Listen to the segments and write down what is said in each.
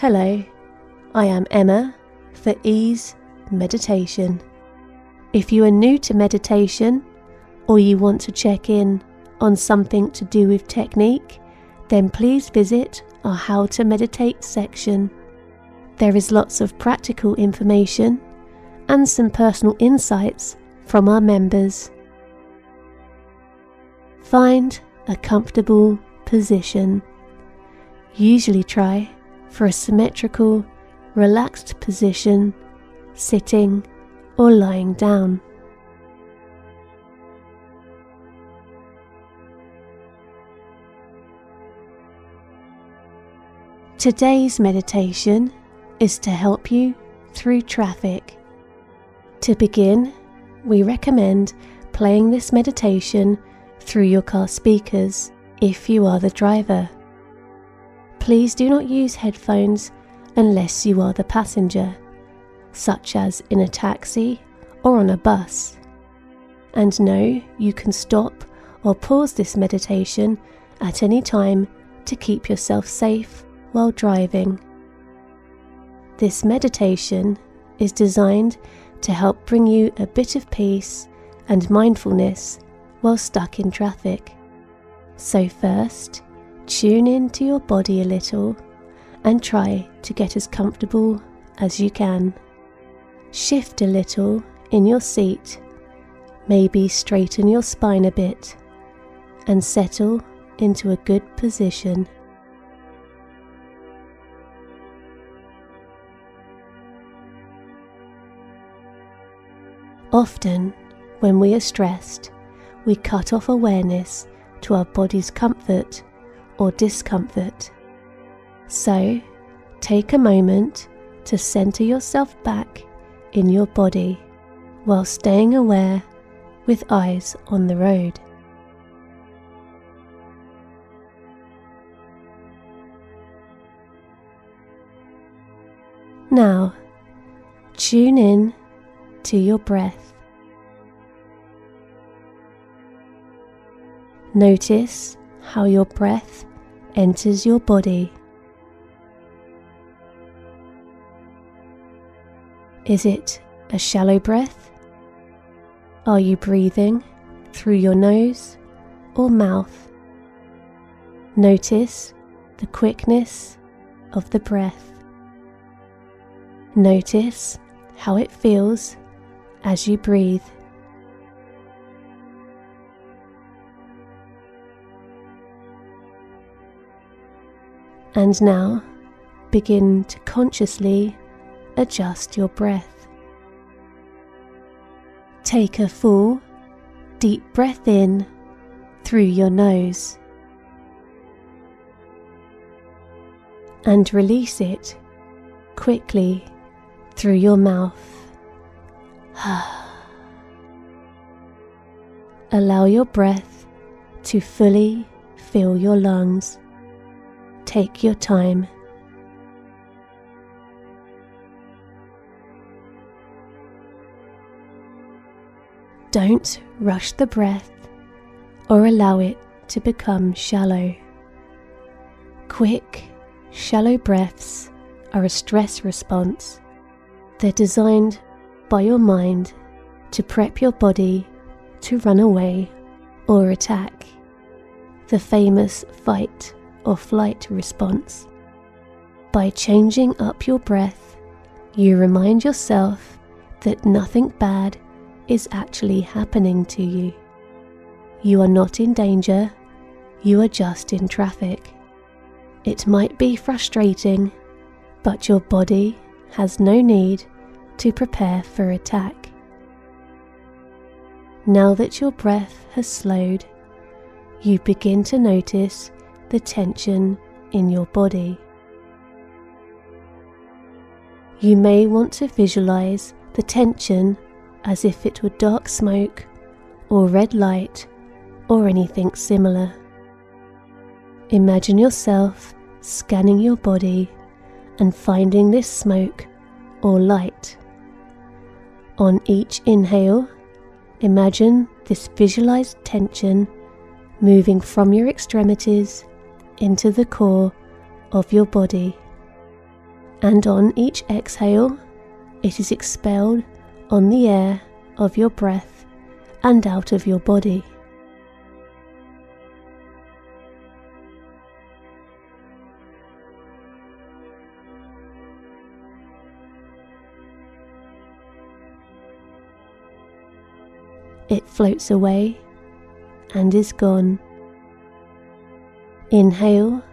Hello, I am Emma for Ease Meditation. If you are new to meditation or you want to check in on something to do with technique, then please visit our How to Meditate section. There is lots of practical information and some personal insights from our members. Find a comfortable position. Usually try for a symmetrical, relaxed position, sitting or lying down. Today's meditation is to help you through traffic. To begin, we recommend playing this meditation through your car speakers if you are the driver. Please do not use headphones unless you are the passenger, such as in a taxi or on a bus. And know you can stop or pause this meditation at any time to keep yourself safe while driving. This meditation is designed to help bring you a bit of peace and mindfulness while stuck in traffic. So first, tune into your body a little and try to get as comfortable as you can. Shift a little in your seat, maybe straighten your spine a bit, and settle into a good position. Often, when we are stressed, we cut off awareness to our body's comfort or discomfort. So, take a moment to center yourself back in your body while staying aware with eyes on the road. Now, tune in to your breath. Notice how your breath enters your body. Is it a shallow breath? Are you breathing through your nose or mouth? Notice the quickness of the breath. Notice how it feels as you breathe. And now, begin to consciously adjust your breath. Take a full, deep breath in through your nose and release it quickly through your mouth. Allow your breath to fully fill your lungs. Take your time. Don't rush the breath or allow it to become shallow. Quick, shallow breaths are a stress response. They're designed by your mind to prep your body to run away or attack, the famous fight or flight response. By changing up your breath, you remind yourself that nothing bad is actually happening to you. You are not in danger, you are just in traffic. It might be frustrating, but your body has no need to prepare for attack. Now that your breath has slowed, you begin to notice the tension in your body. You may want to visualize the tension as if it were dark smoke or red light or anything similar. Imagine yourself scanning your body and finding this smoke or light. On each inhale, imagine this visualized tension moving from your extremities into the core of your body. and on each exhale, it is expelled on the air of your breath and out of your body. It floats away and is gone. Inhale,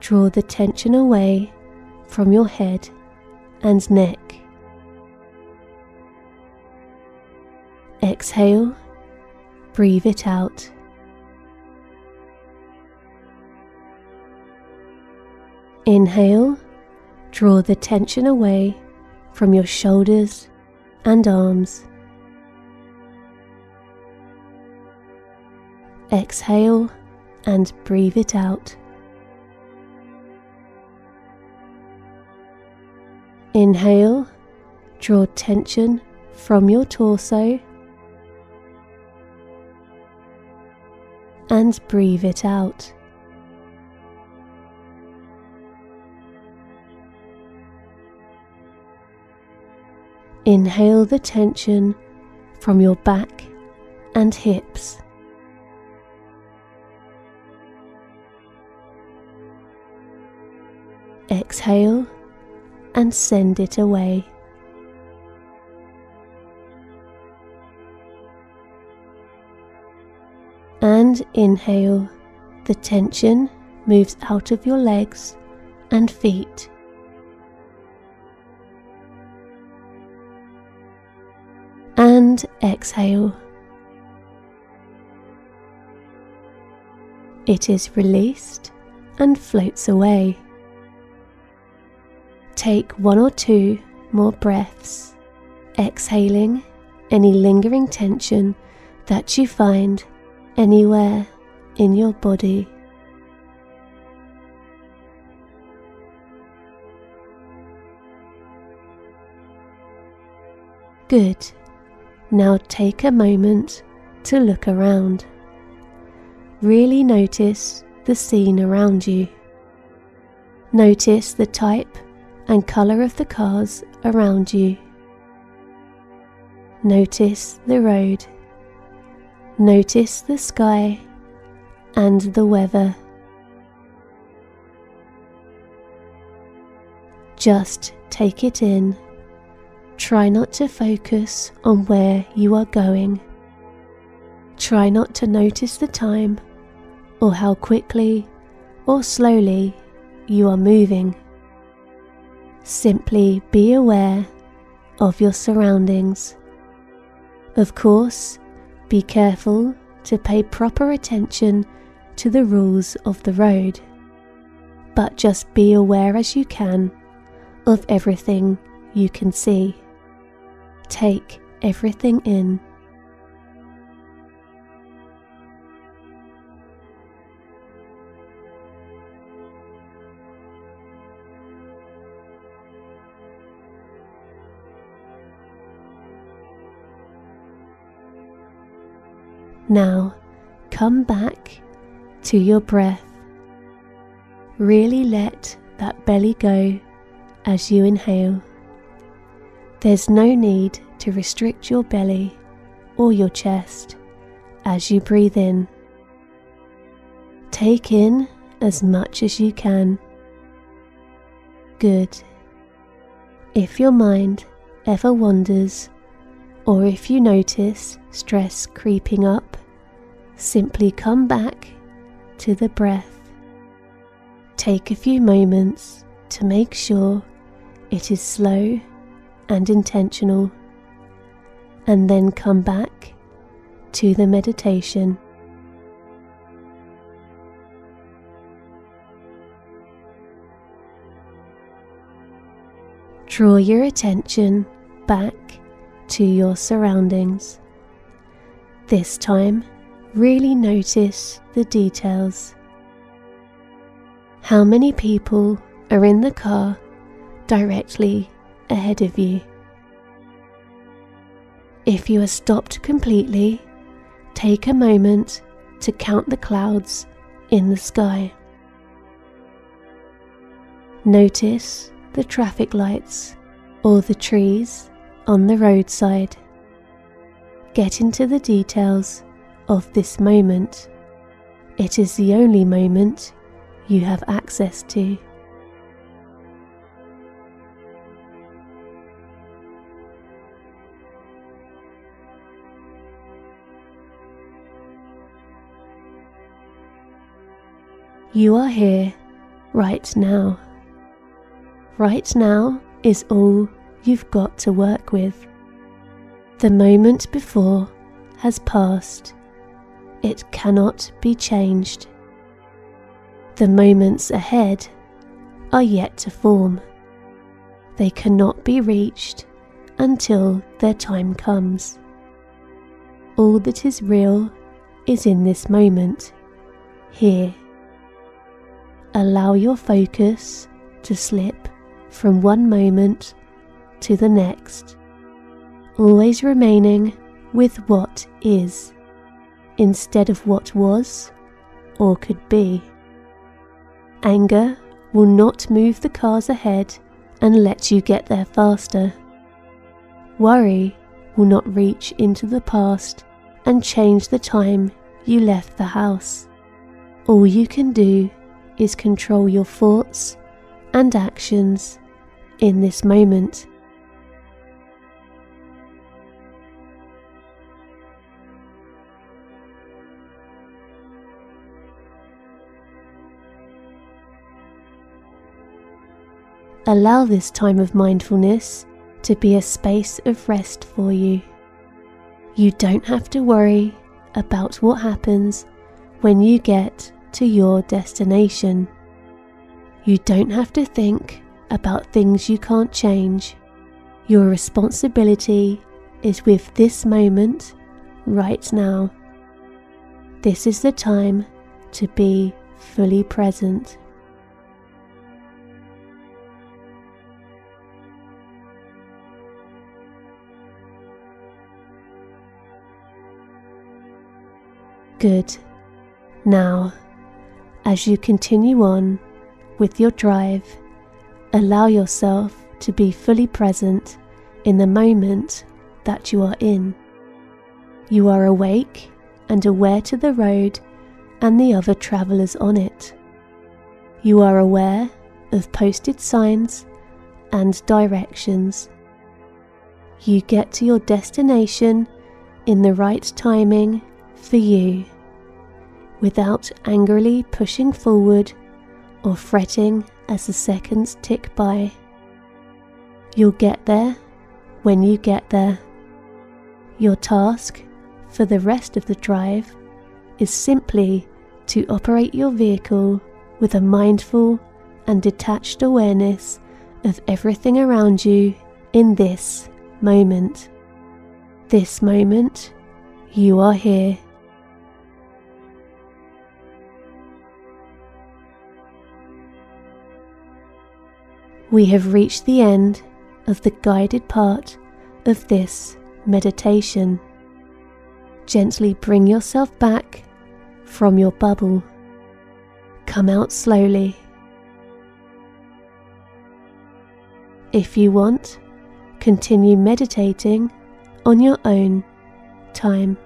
draw the tension away from your head and neck. Exhale, breathe it out. Inhale, draw the tension away from your shoulders and arms. Exhale and breathe it out. Inhale, draw tension from your torso and breathe it out. Inhale the tension from your back and hips. Exhale and send it away. And inhale, the tension moves out of your legs and feet. And exhale. It is released and floats away. Take 1 or 2 more breaths, exhaling any lingering tension that you find anywhere in your body. Good. Now take a moment to look around. Really notice the scene around you. Notice the type and colour of the cars around you. Notice the road. Notice the sky and the weather. Just take it in. Try not to focus on where you are going. Try not to notice the time or how quickly or slowly you are moving. Simply be aware of your surroundings. Of course, be careful to pay proper attention to the rules of the road, but just be aware as you can of everything you can see. Take everything in. Now come back to your breath. Really let that belly go as you inhale. There's no need to restrict your belly or your chest as you breathe in. Take in as much as you can. Good. If your mind ever wanders, or if you notice stress creeping up, simply come back to the breath. Take a few moments to make sure it is slow and intentional, and then come back to the meditation. Draw your attention back to your surroundings. This time, really notice the details. How many people are in the car directly ahead of you? If you are stopped completely, take a moment to count the clouds in the sky. Notice the traffic lights or the trees on the roadside. Get into the details of this moment. It is the only moment you have access to. You are here right now. Right now is all you've got to work with. The moment before has passed. It cannot be changed. The moments ahead are yet to form. They cannot be reached until their time comes. All that is real is in this moment, here. Allow your focus to slip from one moment to the next, always remaining with what is, instead of what was or could be. Anger will not move the cars ahead and let you get there faster. Worry will not reach into the past and change the time you left the house. All you can do is control your thoughts and actions in this moment. Allow this time of mindfulness to be a space of rest for you. You don't have to worry about what happens when you get to your destination. You don't have to think about things you can't change. Your responsibility is with this moment right now. This is the time to be fully present. Good. Now, as you continue on with your drive, allow yourself to be fully present in the moment that you are in. You are awake and aware to the road and the other travellers on it. You are aware of posted signs and directions. You get to your destination in the right timing for you, without angrily pushing forward or fretting as the seconds tick by. You'll get there when you get there. Your task for the rest of the drive is simply to operate your vehicle with a mindful and detached awareness of everything around you in this moment. This moment, you are here. We have reached the end of the guided part of this meditation. Gently bring yourself back from your bubble. Come out slowly. If you want, continue meditating on your own time.